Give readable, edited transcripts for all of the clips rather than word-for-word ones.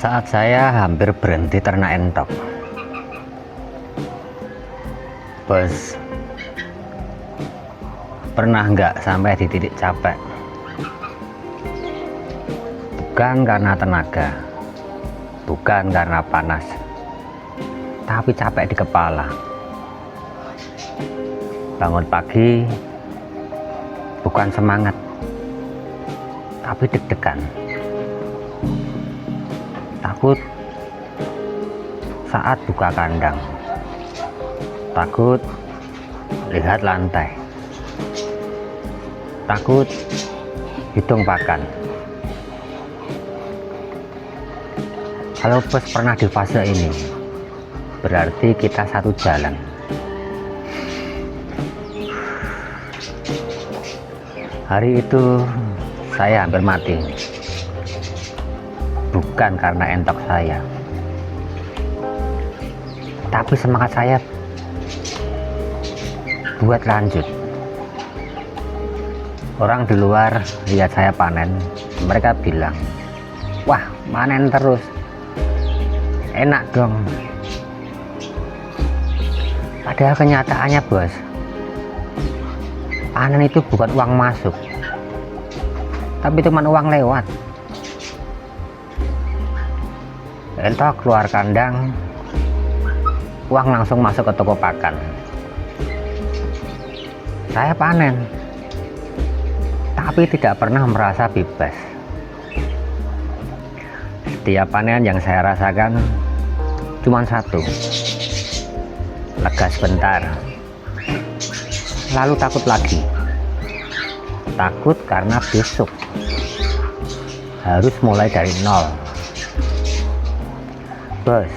Saat saya hampir berhenti ternak entok, bos, pernah nggak sampai di titik capek? Bukan karena tenaga, bukan karena panas, tapi capek di kepala. Bangun pagi bukan semangat, tapi deg-degan. Takut saat buka kandang, takut lihat lantai, takut hitung pakan. Kalau bos pernah di fase ini, berarti kita satu jalan. Hari itu saya hampir mati, bukan karena entok saya, tapi semangat saya buat lanjut. Orang di luar lihat saya panen, mereka bilang, wah, panen terus, enak dong. Padahal kenyataannya, bos, panen itu bukan uang masuk, tapi cuma uang lewat. Entok keluar kandang, uang langsung masuk ke toko pakan. Saya panen, tapi tidak pernah merasa bebas. Setiap panen yang saya rasakan cuma satu, lega sebentar, lalu takut lagi. Takut karena besok harus mulai dari nol. Bos,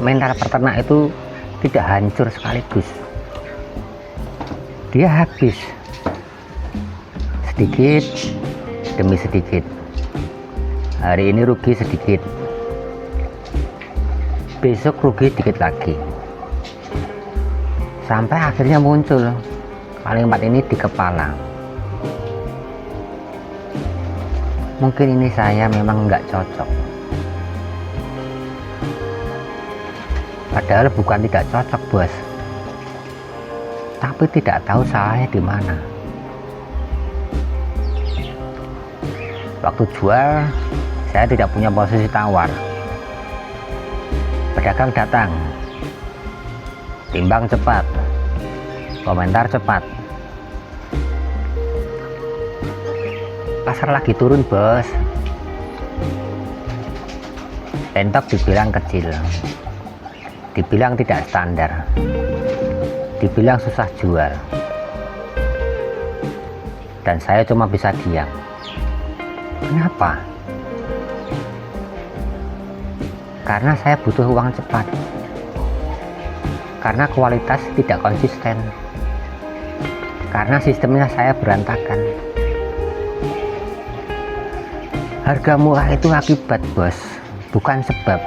mental peternak itu tidak hancur sekaligus, dia habis sedikit demi sedikit. Hari ini rugi sedikit, besok rugi dikit lagi, sampai akhirnya muncul kalimat ini di kepala, mungkin ini saya memang nggak cocok. Padahal bukan tidak cocok, bos, tapi tidak tahu salahnya di mana. Waktu jual, saya tidak punya posisi tawar. Pedagang datang, timbang cepat, komentar cepat. Pasar lagi turun, bos. Entok dibilang kecil, dibilang tidak standar, dibilang susah jual, dan saya cuma bisa diam. Kenapa? Karena saya butuh uang cepat, karena kualitas tidak konsisten, karena sistemnya saya berantakan. Harga murah itu akibat, bos, bukan sebab.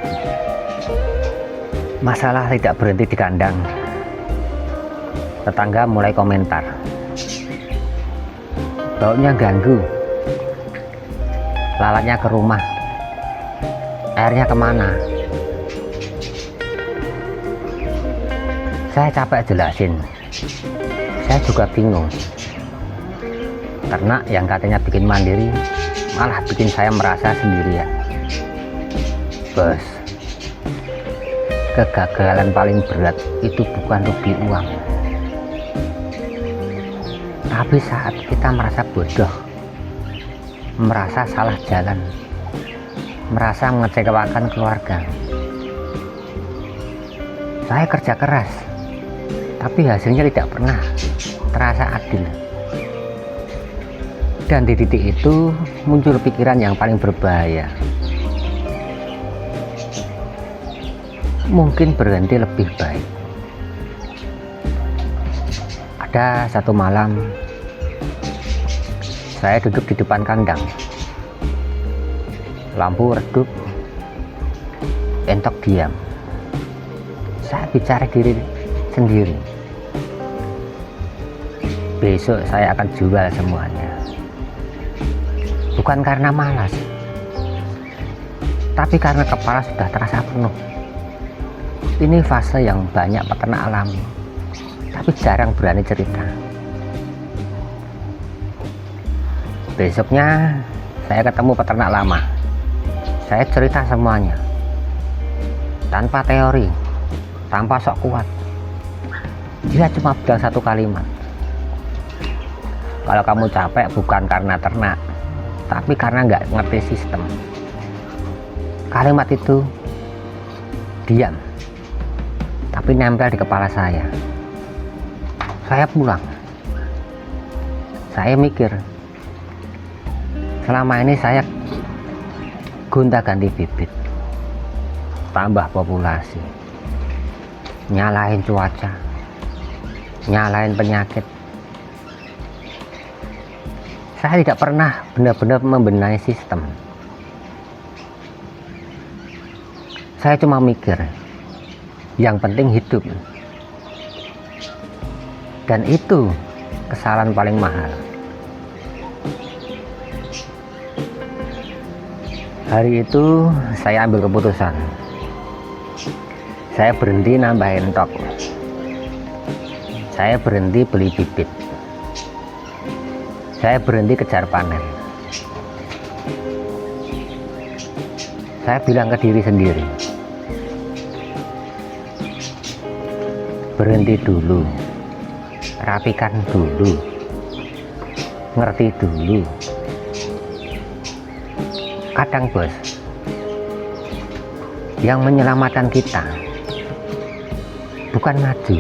Masalah tidak berhenti di kandang. Tetangga mulai komentar, baunya ganggu, lalatnya ke rumah, airnya kemana. Saya capek jelasin, saya juga bingung. Ternak yang katanya bikin mandiri malah bikin saya merasa sendirian. Bos, kegagalan paling berat itu bukan rugi uang, tapi saat kita merasa bodoh, merasa salah jalan, merasa mengecewakan keluarga. Saya kerja keras, tapi hasilnya tidak pernah terasa adil. Dan di titik itu muncul pikiran yang paling berbahaya. Mungkin berhenti lebih baik. Ada satu malam, saya duduk di depan kandang. Lampu redup, entok diam. Saya bicara diri sendiri. Besok saya akan jual semuanya. Bukan karena malas, tapi karena kepala sudah terasa penuh. Ini fase yang banyak peternak alami, tapi jarang berani cerita. Besoknya saya ketemu peternak lama. Saya cerita semuanya, tanpa teori, tanpa sok kuat. Dia cuma bilang satu kalimat, kalau kamu capek bukan karena ternak, tapi karena nggak ngerti sistem. Kalimat itu diam, tapi nempel di kepala saya. Saya pulang, saya mikir, selama ini saya gonta-ganti bibit, tambah populasi, nyalahin cuaca, nyalahin penyakit. Saya tidak pernah benar-benar membenahi sistem. Saya cuma mikir, yang penting hidup. Dan itu kesalahan paling mahal. Hari itu saya ambil keputusan. Saya berhenti nambahin stok. Saya berhenti beli bibit. Saya berhenti kejar panen. Saya bilang ke diri sendiri, berhenti dulu, rapikan dulu, ngerti dulu. Kadang bos, yang menyelamatkan kita bukan maju,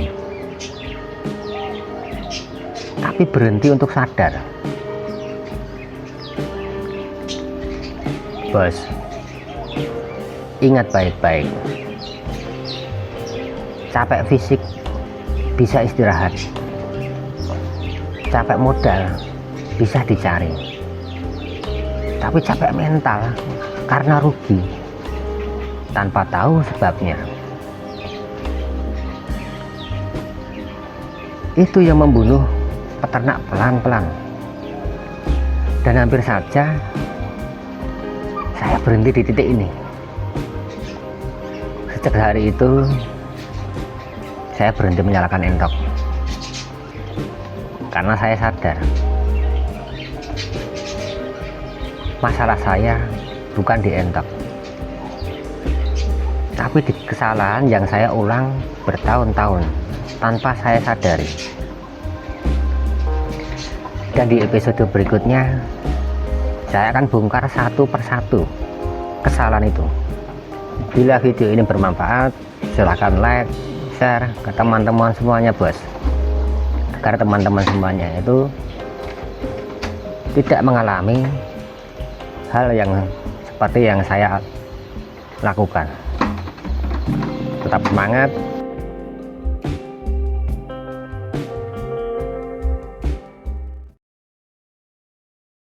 tapi berhenti untuk sadar. Bos, ingat baik-baik, capek fisik bisa istirahat, capek modal bisa dicari, tapi capek mental karena rugi tanpa tahu sebabnya. Itu yang membunuh peternak pelan-pelan. Dan hampir saja saya berhenti di titik ini. Sejak hari itu saya berhenti menyalakan endok, karena saya sadar masalah saya bukan di endok, tapi di kesalahan yang saya ulang bertahun-tahun tanpa saya sadari. Dan di episode berikutnya saya akan bongkar satu persatu kesalahan itu. Bila video ini bermanfaat, silahkan like, share ke teman-teman semuanya bos, agar teman-teman semuanya itu tidak mengalami hal yang seperti yang saya lakukan. Tetap semangat,